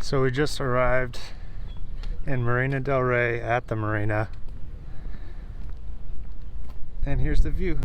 So we just arrived in Marina del Rey at the marina, and here's the view.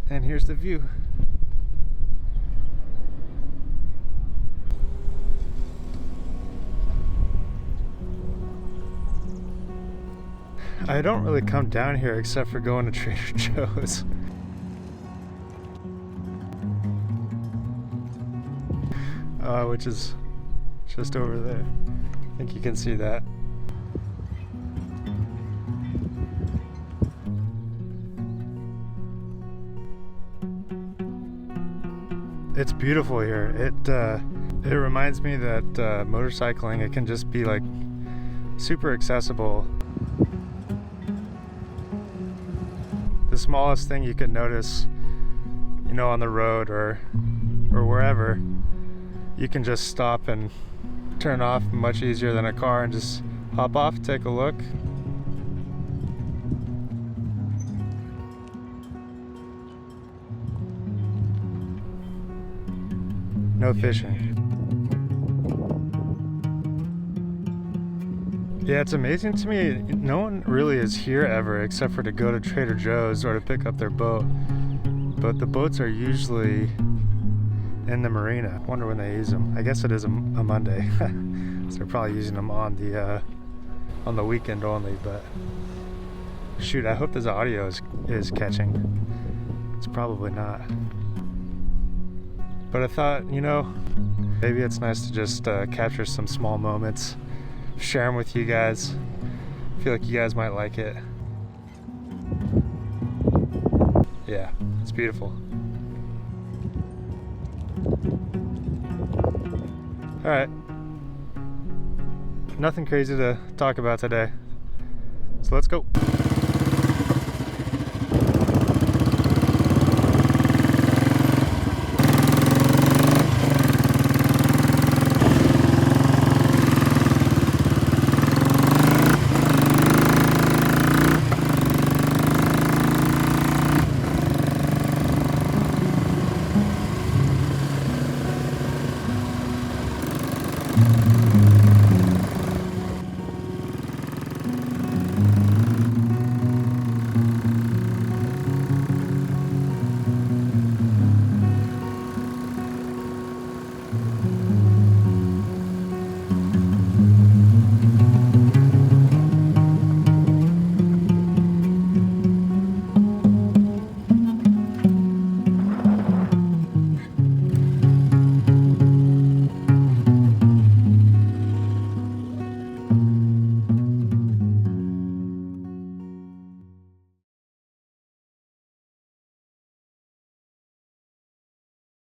And here's the view. I don't really come down here except for going to Trader Joe's. Which is just over there. I think you can see that. It's beautiful here. It reminds me that motorcycling, it can just be like super accessible. The smallest thing you could notice, you know, on the road or wherever, you can just stop and turn off much easier than a car and just hop off, take a look. No fishing. Yeah, it's amazing to me, no one really is here ever except for to go to Trader Joe's or to pick up their boat. But the boats are usually in the marina. I wonder when they use them. I guess it is a Monday. So they're probably using them on the weekend only, but shoot, I hope this audio is catching. It's probably not. But I thought, you know, maybe it's nice to just capture some small moments, share them with you guys. I feel like you guys might like it. Yeah, it's beautiful. All right, nothing crazy to talk about today, so let's go.